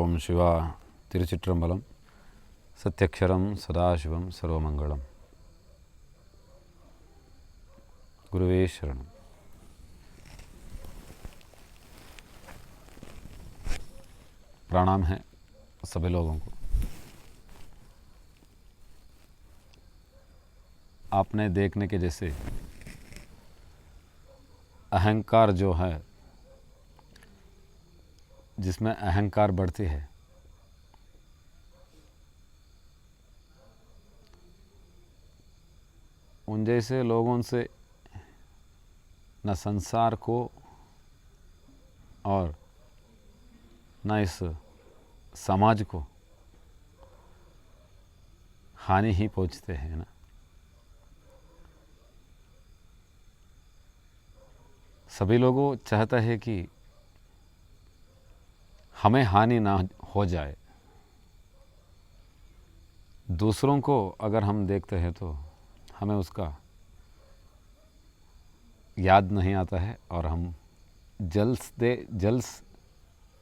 ஓம் சிவா திருச்சிற்றம்பலம். சத்யக்ஷரம் சதாசிவம் சர்வமங்கலம். गुरुवे शरण. प्रणाम है सभी लोगों को. आपने देखने के जैसे अहंकार जो है, जिसमें अहंकार बढ़ती है, उन जैसे लोगों से न संसार को और न इस समाज को हानि ही पहुंचते हैं ना. सभी लोगों चाहता है कि हमें हानि ना हो जाए. दूसरों को अगर हम देखते हैं तो हमें उसका याद नहीं आता है और हम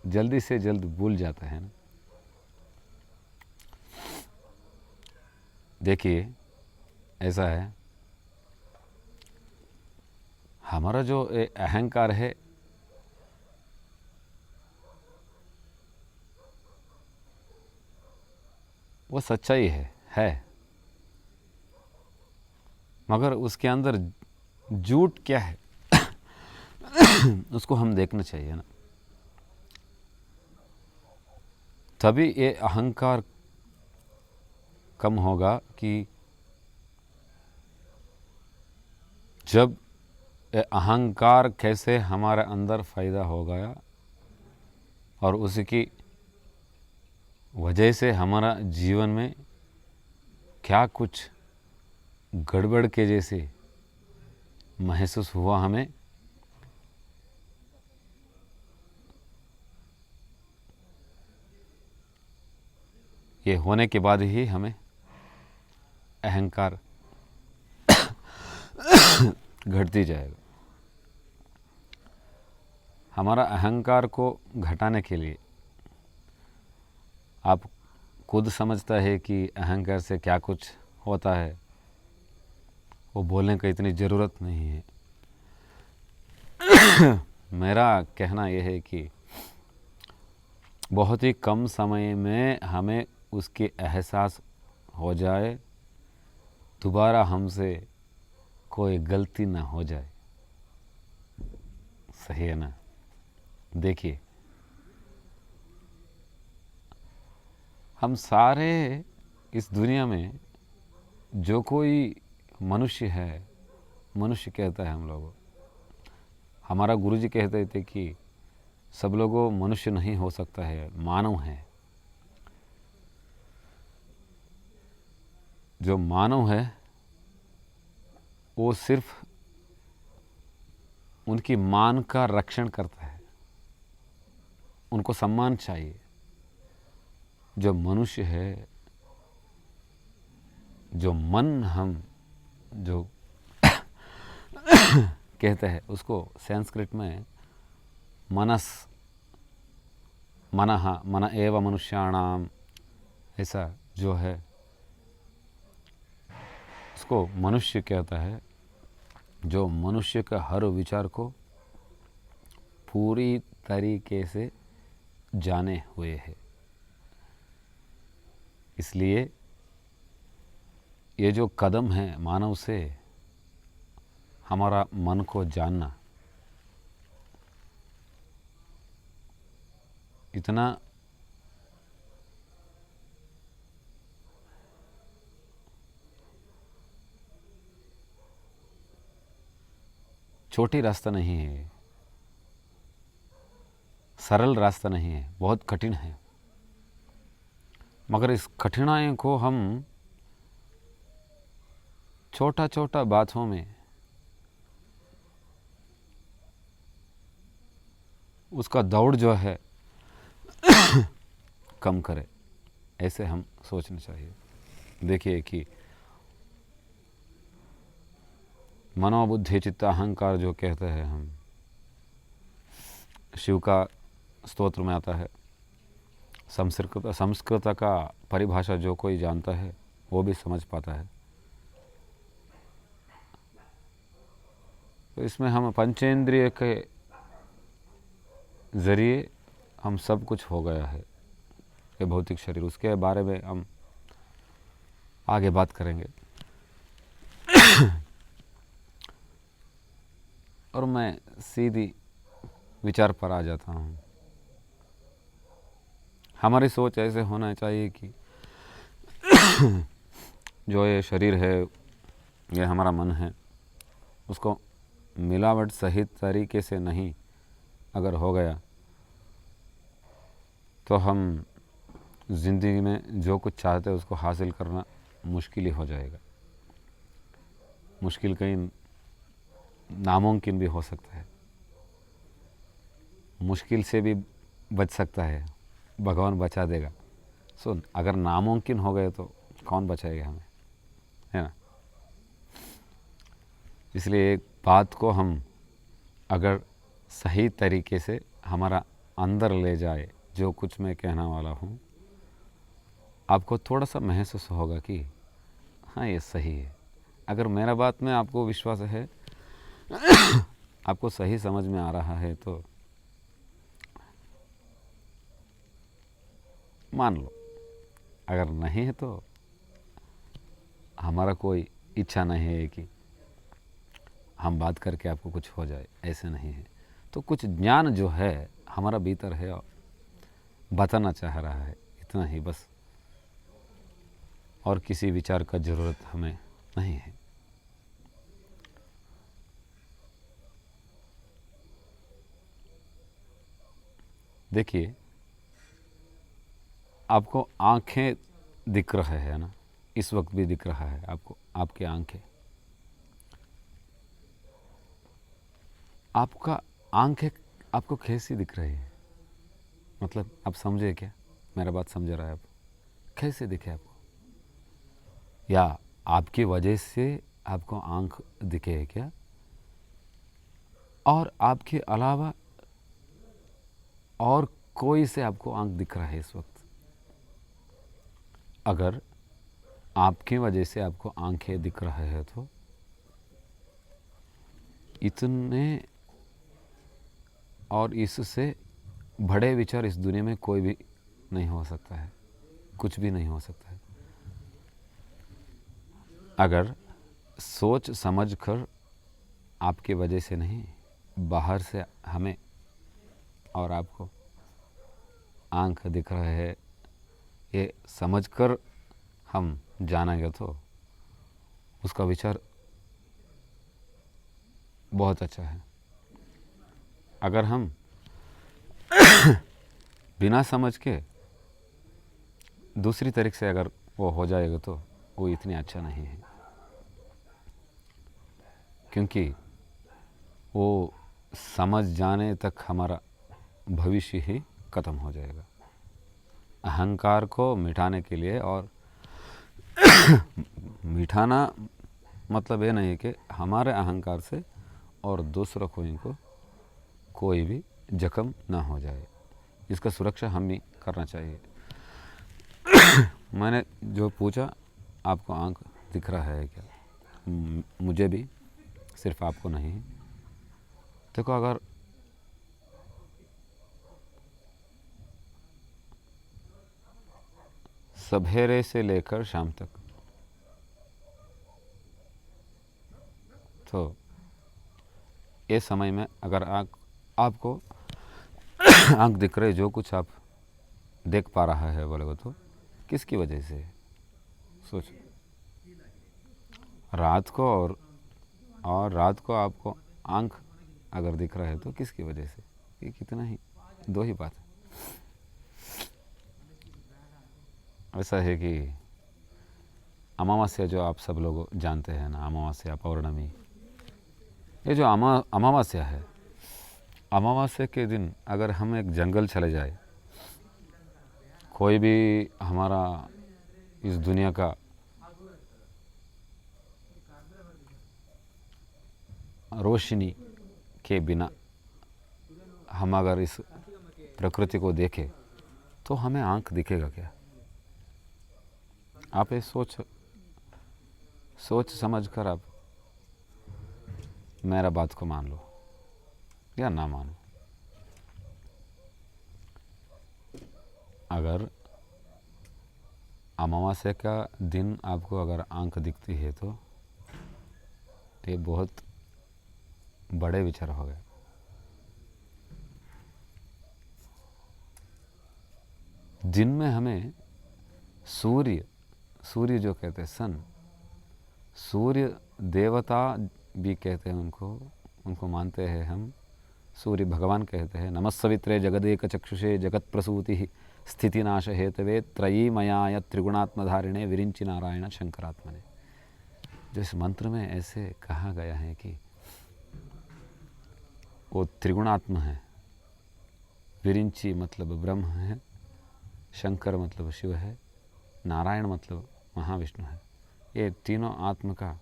जल्दी से जल्द भूल जाते हैं ना. देखिए, ऐसा है, हमारा जो अहंकार है, वो सच्चाई है, मगर उसके अंदर झूठ क्या है उसको हम देखना चाहिए ना. तभी ये अहंकार कम होगा कि जब ये अहंकार कैसे हमारे अंदर पैदा हो गया और उसकी वजह से हमारा जीवन में क्या कुछ गड़बड़ के जैसे महसूस हुआ हमें. ये होने के बाद ही हमें अहंकार घटती जाएगा. हमारा अहंकार को घटाने के लिए आप खुद समझता है कि अहंकार से क्या कुछ होता है, वो बोलने की इतनी ज़रूरत नहीं है. मेरा कहना यह है कि बहुत ही कम समय में हमें उसके एहसास हो जाए, दोबारा हमसे कोई गलती ना हो जाए. सही है ना. देखिए, हम सारे इस दुनिया में जो कोई मनुष्य है, मनुष्य कहता है हम लोग. हमारा गुरुजी कहते थे कि सब लोगों मनुष्य नहीं हो सकता है, मानव है. जो मानव है वो सिर्फ उनकी मान का रक्षण करता है, उनको सम्मान चाहिए. जो मनुष्य है, जो मन हम जो कहते हैं, उसको संस्कृत में मन एव मनुष्याणाम, ऐसा जो है उसको मनुष्य कहता है. जो मनुष्य का हर विचार को पूरी तरीके से जाने हुए है. इसलिए ये जो कदम है मानव से हमारा मन को जानना, इतना छोटी रास्ता नहीं है, सरल रास्ता नहीं है, बहुत कठिन है. मगर इस कठिनाई को हम छोटा छोटा बातों में उसका दौड़ जो है कम करे, ऐसे हम सोचना चाहिए. देखिए कि मनोबुद्धि चित्त अहंकार जो कहते हैं हम, शिव का स्तोत्र में आता है, संस्कृत का परिभाषा जो कोई जानता है वो भी समझ पाता है। तो इसमें हम पंचेंद्रिय के ज़रिए हम सब कुछ हो गया है, ये भौतिक शरीर, उसके बारे में हम आगे बात करेंगे। और मैं सीधी विचार पर आ जाता हूँ। हमारी सोच ऐसे होना चाहिए कि जो ये शरीर है, ये हमारा मन है, उसको मिलावट सही तरीके से नहीं अगर हो गया तो हम ज़िंदगी में जो कुछ चाहते हैं उसको हासिल करना मुश्किल ही हो जाएगा। मुश्किल कहीं नामुमकिन भी हो सकता है, मुश्किल से भी बच सकता है, भगवान बचा देगा। सो अगर नामुमकिन हो गए तो कौन बचाएगा हमें, है ना। इसलिए एक बात को हम अगर सही तरीके से हमारा अंदर ले जाए, जो कुछ मैं कहना वाला हूँ, आपको थोड़ा सा महसूस होगा कि हाँ ये सही है। अगर मेरा बात में आपको विश्वास है, आपको सही समझ में आ रहा है तो मान लो, अगर नहीं है तो हमारा कोई इच्छा नहीं है कि हम बात करके आपको कुछ हो जाए, ऐसे नहीं है। तो कुछ ज्ञान जो है हमारा भीतर है और बताना चाह रहा है, इतना ही बस, और किसी विचार का ज़रूरत हमें नहीं है। देखिए, आपको आंखें दिख रहा है ना, इस वक्त भी दिख रहा है आपको, आपकी आंखें, आपका आंखें आपको कैसी दिख रही है? मतलब आप समझे क्या? मेरा बात समझ रहा है आप? कैसे दिखे आपको? या आपकी वजह से आपको आंख दिखे है क्या? और आपके अलावा और कोई से आपको आंख दिख रहा है इस वक्त? अगर आपकी वजह से आपको आंखें दिख रहा है तो इतने और इससे बड़े विचार इस दुनिया में कोई भी नहीं हो सकता है, कुछ भी नहीं हो सकता है। अगर सोच समझ कर आपकी वजह से नहीं, बाहर से हमें और आपको आंख दिख रहा है, ये समझकर हम जानेंगे तो उसका विचार बहुत अच्छा है। अगर हम बिना समझ के दूसरी तरीके से अगर वो हो जाएगा तो वो इतनी अच्छा नहीं है, क्योंकि वो समझ जाने तक हमारा भविष्य ही ख़त्म हो जाएगा। अहंकार को मिटाने के लिए, और मिटाना मतलब ये नहीं कि हमारे अहंकार से और दूसरों को कोई भी जख्म ना हो जाए, इसका सुरक्षा हम ही करना चाहिए। मैंने जो पूछा, आपको आंख दिख रहा है क्या? मुझे भी, सिर्फ आपको नहीं। देखो, अगर सवेरे से लेकर शाम तक तो ये समय में अगर आपको आंख दिख रहे, जो कुछ आप देख पा रहा है बोले वो, तो किसकी वजह से? सोच, रात को और रात को आपको आंख अगर दिख रहा है तो किसकी वजह से? ये कितना ही, दो ही बात है। ऐसा है कि अमावस्या जो आप सब लोग जानते हैं ना, अमावस्या पौर्णमी, ये जो अमावस्या है, अमावस्या के दिन अगर हम एक जंगल चले जाए, कोई भी हमारा इस दुनिया का रोशनी के बिना हम अगर इस प्रकृति को देखें तो हमें आंख दिखेगा क्या? आप ये सोच समझ कर आप मेरा बात को मान लो या ना मानो। अगर अमावस्या का दिन आपको अगर आंख दिखती है तो ये बहुत बड़े विचार हो गए। दिन में हमें सूर्य जो कहते हैं सन, सूर्य देवता भी कहते हैं उनको मानते हैं हम। सूर्य भगवान कहते हैं नमस्सवित्रे जगदेक चक्षुषे जगत प्रसूति स्थिति नाश हेतवे त्रयी मयाय त्रिगुणात्मधारिणे विरिंचि नारायण शंकरात्मने। जो इस मंत्र में ऐसे कहा गया है कि वो त्रिगुणात्म है। विरिंचि मतलब ब्रह्म है, शंकर मतलब शिव है, नारायण मतलब महाविष्णु है। ये तीनों आत्म का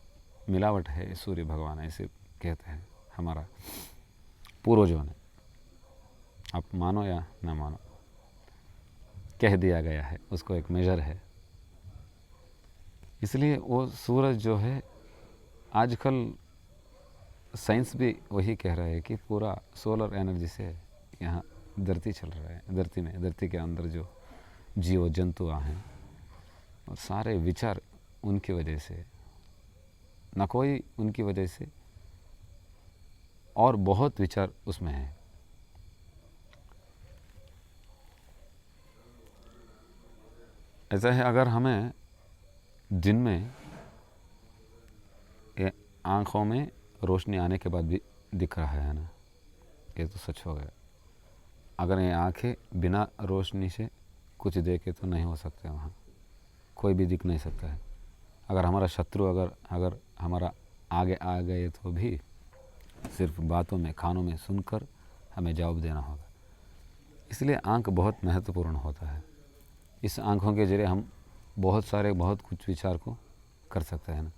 मिलावट है सूर्य भगवान, ऐसे कहते हैं हमारा पूर्वजों ने। आप मानो या ना मानो, कह दिया गया है, उसको एक मेजर है। इसलिए वो सूरज जो है, आजकल साइंस भी वही कह रहा है कि पूरा सोलर एनर्जी से यहाँ धरती चल रहा है। धरती के अंदर जो जीव जंतु हैं और सारे विचार उनकी वजह से, न कोई उनकी वजह से, और बहुत विचार उसमें है। ऐसा है, अगर हमें दिन में आँखों में रोशनी आने के बाद भी दिख रहा है ना, ये तो सच हो गया। अगर ये आँखें बिना रोशनी से कुछ देखे तो नहीं हो सकते, वहाँ कोई भी दिख नहीं सकता है। अगर हमारा शत्रु अगर हमारा आगे आ गए तो भी सिर्फ बातों में, कानों में सुनकर हमें जवाब देना होगा। इसलिए आँख बहुत महत्वपूर्ण होता है। इस आँखों के जरिए हम बहुत कुछ विचार को कर सकते हैं ना।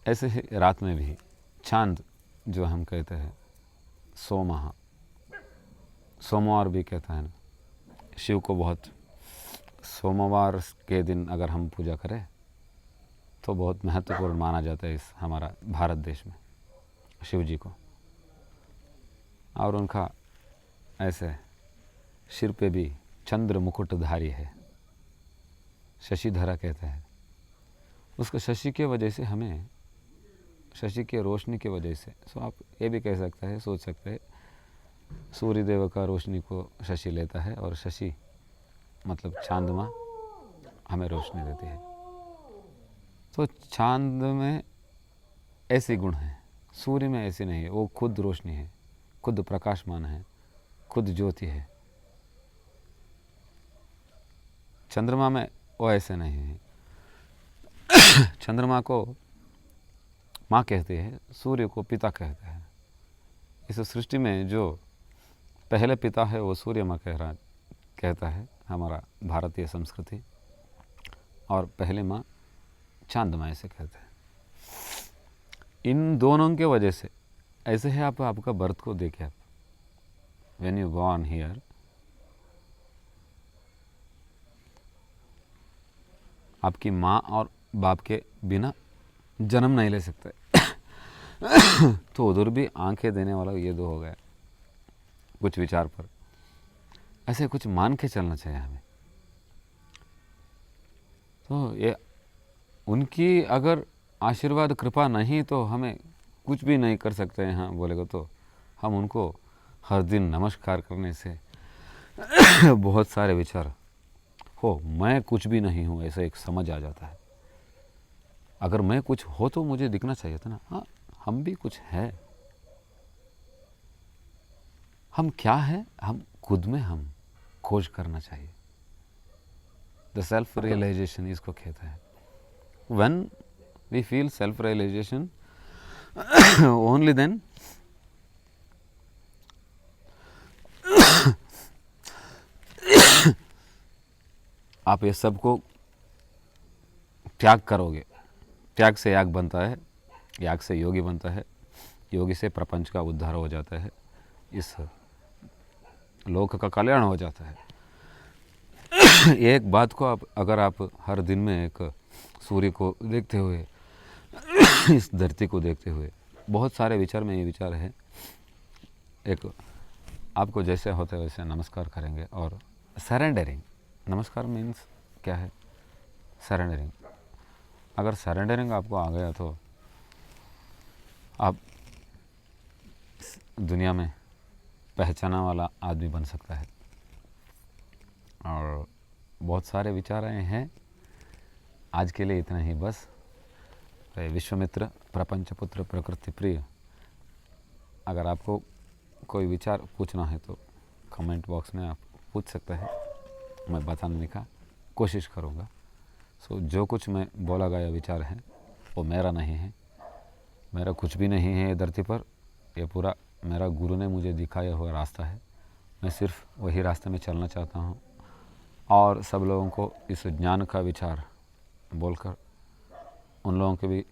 ऐसे ही रात में भी चांद जो हम कहते हैं सोमवार भी कहता है ना, शिव को बहुत, सोमवार के दिन अगर हम पूजा करें तो बहुत महत्वपूर्ण माना जाता है इस हमारा भारत देश में शिव जी को। और उनका ऐसे सिर पे भी चंद्र मुकुटधारी है, शशिधरा कहते हैं उसको। शशि के वजह से हमें, शशि के रोशनी की वजह से, सो आप ये भी कह सकते हैं, सोच सकते हैं, सूर्य देव का रोशनी को शशि लेता है और शशि मतलब चांद माँ हमें रोशनी देती है। तो चांद में ऐसे गुण हैं, सूर्य में ऐसे नहीं है। वो खुद रोशनी है, खुद प्रकाशमान है, खुद ज्योति है। चंद्रमा में वो ऐसे नहीं है। चंद्रमा को माँ कहते हैं, सूर्य को पिता कहते हैं। इस सृष्टि में जो पहले पिता है वो सूर्य माँ कहता है हमारा भारतीय संस्कृति, और पहले माँ चांद माँ ऐसे कहते हैं। इन दोनों के वजह से ऐसे है। आप आपका बर्थ को देखें, आप व्हेन यू बॉर्न हियर, आपकी माँ और बाप के बिना जन्म नहीं ले सकते। तो उधर भी आंखें देने वाला ये दो हो गया कुछ विचार पर। ऐसे कुछ मान के चलना चाहिए हमें। तो ये उनकी अगर आशीर्वाद कृपा नहीं तो हमें कुछ भी नहीं कर सकते हैं। हाँ बोलेगा तो हम उनको हर दिन नमस्कार करने से बहुत सारे विचार हो, मैं कुछ भी नहीं हूँ ऐसा एक समझ आ जाता है। अगर मैं कुछ हो तो मुझे दिखना चाहिए था ना। हाँ, हम भी कुछ है। हम क्या है, हम खुद में हम खोज करना चाहिए। द सेल्फ रियलाइजेशन इसको कहता है। When we feel self realisation only then आप ये सब को त्याग करोगे। त्याग से याग बनता है, याग से योगी बनता है, योगी से प्रपंच का उद्धार हो जाता है, इस लोक का कल्याण हो जाता है। एक बात को अगर आप हर दिन में एक सूर्य को देखते हुए, इस धरती को देखते हुए, बहुत सारे विचार में ये विचार है, एक आपको जैसे होते वैसे नमस्कार करेंगे और सरेंडरिंग। नमस्कार मीन्स क्या है? सरेंडरिंग। अगर सरेंडरिंग आपको आ गया तो आप दुनिया में पहचाना वाला आदमी बन सकता है। और बहुत सारे विचार आए हैं, आज के लिए इतना ही बस। विश्वामित्र, प्रपंचपुत्र, प्रकृति प्रिय, अगर आपको कोई विचार पूछना है तो कमेंट बॉक्स में आप पूछ सकते हैं, मैं बताने का कोशिश करूँगा। जो कुछ मैं बोला गया विचार है वो मेरा नहीं है, मेरा कुछ भी नहीं है ये धरती पर। ये पूरा मेरा गुरु ने मुझे दिखाया हुआ रास्ता है। मैं सिर्फ वही रास्ते में चलना चाहता हूँ और सब लोगों को इस ज्ञान का विचार बोलकर उन लोगों के भी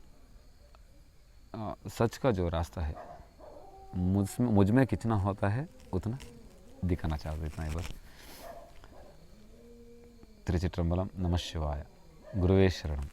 सच का जो रास्ता है मुझ में कितना होता है उतना दिखाना चाहता, इतना ही बस। त्रिचित्रंबलम। नमः शिवाय। गुरुवे शरणम।